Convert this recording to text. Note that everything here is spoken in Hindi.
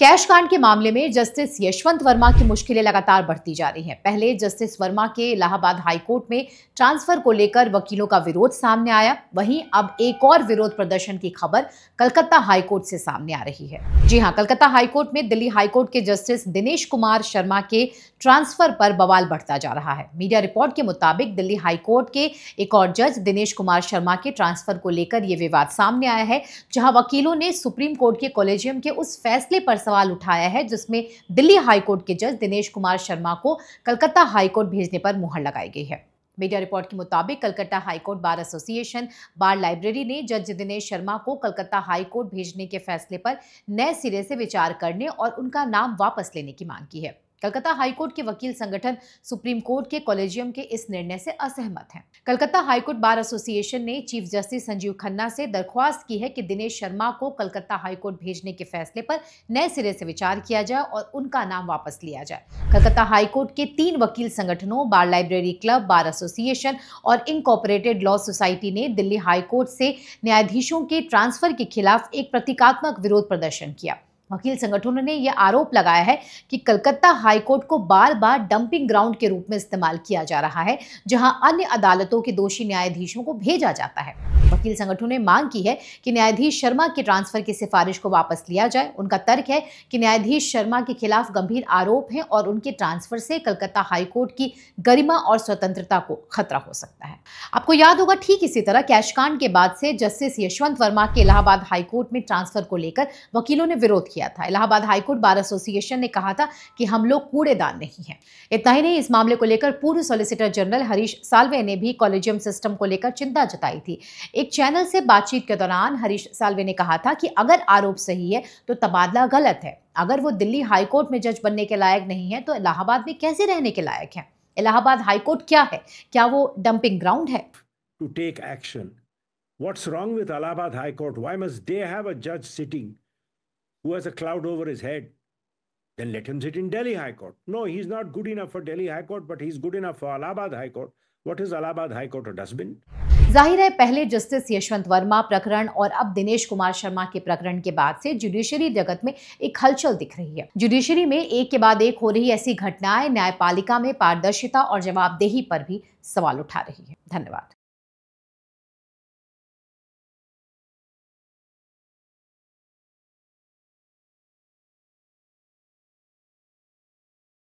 कैश कांड के मामले में जस्टिस यशवंत वर्मा की मुश्किलें लगातार बढ़ती जा रही हैं। पहले जस्टिस वर्मा के इलाहाबाद हाईकोर्ट में ट्रांसफर को लेकर वकीलों का विरोध सामने आया, वहीं अब एक और विरोध प्रदर्शन की खबर कलकत्ता हाईकोर्ट से सामने आ रही है। जी हां, कलकत्ता हाईकोर्ट में दिल्ली हाईकोर्ट के जस्टिस दिनेश कुमार शर्मा के ट्रांसफर पर बवाल बढ़ता जा रहा है। मीडिया रिपोर्ट के मुताबिक दिल्ली हाईकोर्ट के एक और जज दिनेश कुमार शर्मा के ट्रांसफर को लेकर यह विवाद सामने आया है, जहां वकीलों ने सुप्रीम कोर्ट के कॉलेजियम के उस फैसले पर सवाल उठाया है जिसमें दिल्ली हाईकोर्ट के जज दिनेश कुमार शर्मा को कलकत्ता हाईकोर्ट भेजने पर मुहर लगाई गई है। मीडिया रिपोर्ट के मुताबिक कलकत्ता हाईकोर्ट बार एसोसिएशन बार लाइब्रेरी ने जज दिनेश शर्मा को कलकत्ता हाईकोर्ट भेजने के फैसले पर नए सिरे से विचार करने और उनका नाम वापस लेने की मांग की है। कलकत्ता हाईकोर्ट के वकील संगठन सुप्रीम कोर्ट के कॉलेजियम के इस निर्णय से असहमत हैं। कलकत्ता हाईकोर्ट बार एसोसिएशन ने चीफ जस्टिस संजीव खन्ना से दरख्वास्त की है कि दिनेश शर्मा को कलकत्ता हाईकोर्ट भेजने के फैसले पर नए सिरे से विचार किया जाए और उनका नाम वापस लिया जाए। कलकत्ता हाईकोर्ट के 3 वकील संगठनों बार लाइब्रेरी क्लब, बार एसोसिएशन और इनकॉर्पोरेटेड लॉ सोसाइटी ने दिल्ली हाईकोर्ट से न्यायाधीशों के ट्रांसफर के खिलाफ एक प्रतीकात्मक विरोध प्रदर्शन किया। वकील संगठनों ने यह आरोप लगाया है कि कलकत्ता हाईकोर्ट को बार बार डंपिंग ग्राउंड के रूप में इस्तेमाल किया जा रहा है, जहां अन्य अदालतों के दोषी न्यायाधीशों को भेजा जाता है। वकील संगठनों ने मांग की है कि न्यायाधीश शर्मा के ट्रांसफर की सिफारिश को वापस लिया जाए। उनका तर्क है कि न्यायाधीश शर्मा के खिलाफ गंभीर आरोप हैं और उनके ट्रांसफर से कलकत्ता हाईकोर्ट की गरिमा और स्वतंत्रता को खतरा हो सकता है। आपको याद होगा, ठीक इसी तरह कैश कांड के बाद से जस्टिस यशवंत वर्मा के इलाहाबाद हाईकोर्ट में ट्रांसफर को लेकर वकीलों ने विरोध किया था। इलाहाबाद हाईकोर्ट बार एसोसिएशन ने कहा था कि हम लोग कूड़ेदान नहीं हैं। इतना ही नहीं, इस मामले को लेकर पूर्व सॉलिसिटर जनरल हरीश साल्वे ने भी कॉलेजियम सिस्टम को लेकर चिंता जताई थी। एक चैनल से बातचीत के दौरान हरीश साल्वे ने कहा था कि अगर आरोप सही है तो तबादला गलत है। अगर वो दिल्ली हाईकोर्ट में जज बनने के लायक नहीं है तो इलाहाबाद में कैसे रहने के लायक है? इलाहाबाद हाईकोर्ट क्या है? क्या वो डंपिंग ग्राउंड है? To take action. What's wrong with Allahabad High Court? Why must they have a judge sitting who has a cloud over his head? Then let him sit in Delhi High Court. No, he's not good enough for Delhi High Court, but he's good enough for Allahabad High Court. What is Allahabad High Court, a dustbin? जाहिर है, पहले जस्टिस यशवंत वर्मा प्रकरण और अब दिनेश कुमार शर्मा के प्रकरण के बाद से जुडिशरी जगत में एक हलचल दिख रही है। जुडिशरी में एक के बाद एक हो रही ऐसी घटनाएं न्यायपालिका में पारदर्शिता और जवाबदेही पर भी सवाल उठा रही है। धन्यवाद।